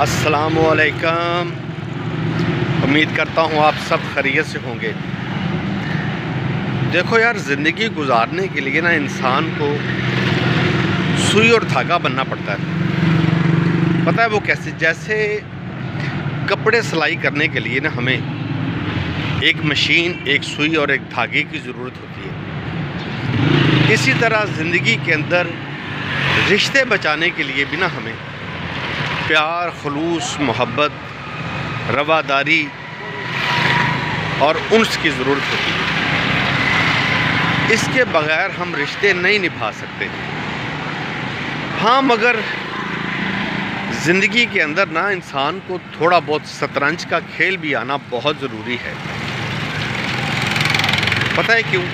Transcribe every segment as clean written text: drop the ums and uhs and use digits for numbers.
السلام علیکم۔ امید کرتا ہوں آپ سب خیریت سے ہوں گے۔ دیکھو یار، زندگی گزارنے کے لیے نا انسان کو سوئی اور دھاگا بننا پڑتا ہے۔ پتہ ہے وہ کیسے؟ جیسے کپڑے سلائی کرنے کے لیے نا ہمیں ایک مشین، ایک سوئی اور ایک دھاگے کی ضرورت ہوتی ہے۔ اسی طرح زندگی کے اندر رشتے بچانے کے لیے بھی نا ہمیں پیار، خلوص، محبت، رواداری اور انس کی ضرورت ہوتی ہے۔ اس کے بغیر ہم رشتے نہیں نبھا سکتے۔ ہاں، مگر زندگی کے اندر نا انسان کو تھوڑا بہت شطرنج کا کھیل بھی آنا بہت ضروری ہے۔ پتہ ہے کیوں؟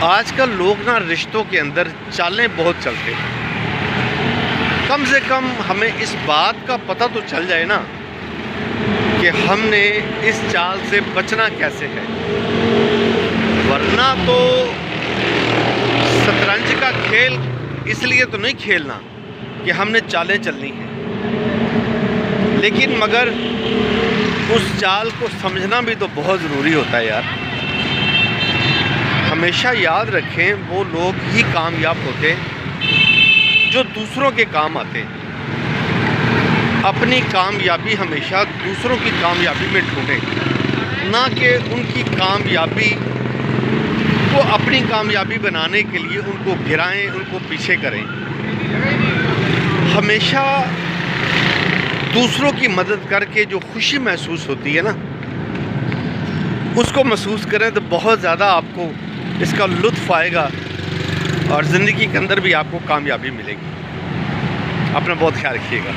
آج کل لوگ نا رشتوں کے اندر چالیں بہت چلتے ہیں۔ کم سے کم ہمیں اس بات کا پتہ تو چل جائے نا کہ ہم نے اس چال سے بچنا کیسے ہے، ورنہ تو شطرنج کا کھیل اس لیے تو نہیں کھیلنا کہ ہم نے چالیں چلنی ہیں، لیکن مگر اس چال کو سمجھنا بھی تو بہت ضروری ہوتا ہے یار۔ ہمیشہ یاد رکھیں، وہ لوگ ہی کامیاب ہوتے ہیں جو دوسروں کے کام آتے ہیں۔ اپنی کامیابی ہمیشہ دوسروں کی کامیابی میں ڈھونڈیں، نہ کہ ان کی کامیابی کو اپنی کامیابی بنانے کے لیے ان کو گرائیں، ان کو پیچھے کریں۔ ہمیشہ دوسروں کی مدد کر کے جو خوشی محسوس ہوتی ہے نا، اس کو محسوس کریں تو بہت زیادہ آپ کو اس کا لطف آئے گا اور زندگی کے اندر بھی آپ کو کامیابی ملے گی۔ اپنا بہت خیال رکھیے گا۔